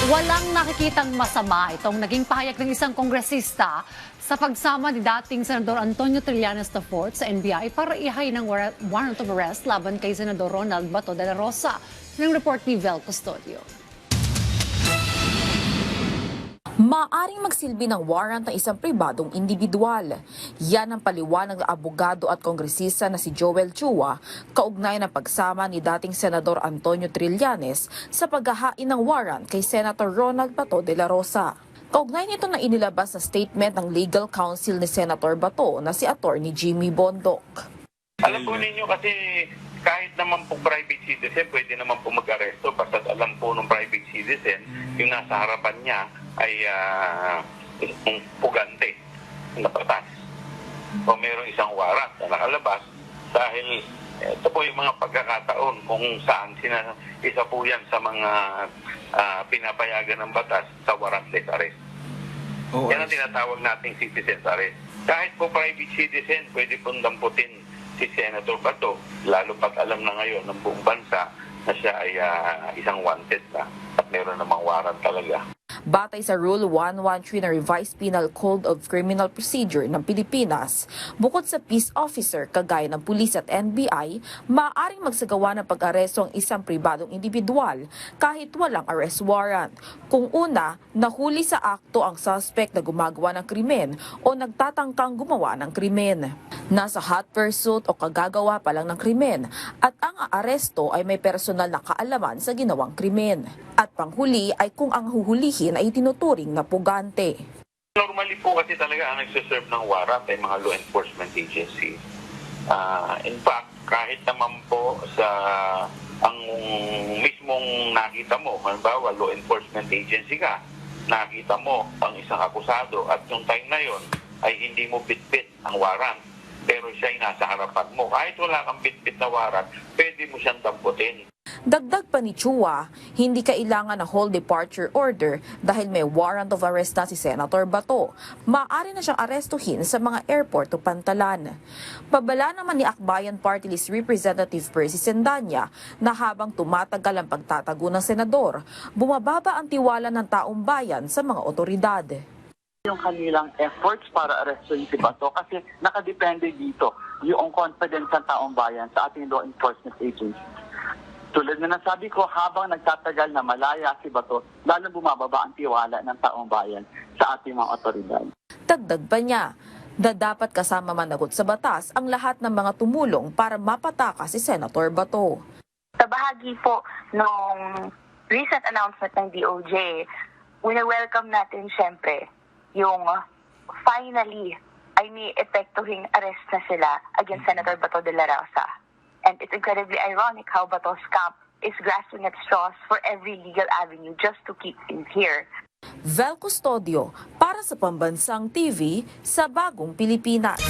Walang nakikitang masama itong naging pahayag ng isang kongresista sa pagsama ni dating Senador Antonio Trillanes IV sa NBI para ihay ng warrant of arrest laban kay Senador Ronald Bato de la Rosa. Ng report ni Vel Custodio. Maaring magsilbi ng warrant ng isang pribadong individual. Yan ang paliwanag ng abogado at kongresista na si Joel Chua, kaugnay ng pagsama ni dating Senador Antonio Trillanes sa paghahain ng warrant kay Senator Ronald Bato de la Rosa. Kaugnay nito na inilabas sa statement ng legal counsel ni Senator Bato na si Attorney Jimmy Bondoc. Alam po ninyo kasi kahit naman po private citizen, pwede naman po mag-aresto basta alam po ng private citizen, yung nasa harapan niya ay isang pugante na batas o mayroong isang warrant na nakalabas dahil ito po yung mga pagkakataon kung saan isa po yan sa mga pinapayagan ng batas sa warrantless arrest. Yan ang tinatawag nating citizen's arrest. Kahit po private citizen, pwede pong damputin si Senator Bato, lalo pat alam na ngayon ng buong bansa na siya ay isang wanted na at meron namang warrant talaga. Batay sa Rule 113 ng Revised Penal Code of Criminal Procedure ng Pilipinas, bukod sa peace officer kagaya ng pulis at NBI, maaaring magsagawa ng pag-aresto ang isang pribadong individual kahit walang arrest warrant. Kung una, nahuli sa akto ang suspect na gumagawa ng krimen o nagtatangkang gumawa ng krimen. Nasa hot pursuit o kagagawa pa lang ng krimen at ang aaresto ay may personal na kaalaman sa ginawang krimen. At panghuli ay kung ang huhulihin ay tinuturing na pugante. Normally po kasi talaga ang nagsiserve ng warrant ay mga law enforcement agencies. In fact, kahit naman po sa ang mismong nakita mo, halimbawa law enforcement agency ka, nakita mo ang isang akusado at yung time na yon ay hindi mo bitbit ang warrant, pero siya ay nasa harapan mo. Kahit wala kang bitbit na warrant, pwede mo siyang damputin. Dagdag pa ni Chua, hindi kailangan ng whole departure order dahil may warrant of arrest na si Senator Bato. Maaari na siyang arestuhin sa mga airport o pantalan. Babala naman ni Akbayan Party List Representative Percy Sendanya na habang tumatagal ang pagtatago ng senador, bumababa ang tiwala ng taong bayan sa mga otoridad. Yung kanilang efforts para arrestuin si Bato kasi nakadepende dito yung confidence ng taong bayan sa ating law enforcement agencies. Tulad na nasabi ko, habang nagtatagal na malaya si Bato, lalo bumababa ang tiwala ng taong bayan sa ating mga otoridad. Dagdag pa niya na dapat kasama managot sa batas ang lahat ng mga tumulong para mapatakas si Senator Bato. Sa bahagi po ng recent announcement ng DOJ, wina-welcome natin siyempre yung finally ay may epektuhing arrest na sila against Senator Bato de la Rosa. And it's incredibly ironic how Bato's camp is grasping at straws for every legal avenue just to keep things here. Vel Custodio para sa Pambansang TV sa Bagong Pilipinas.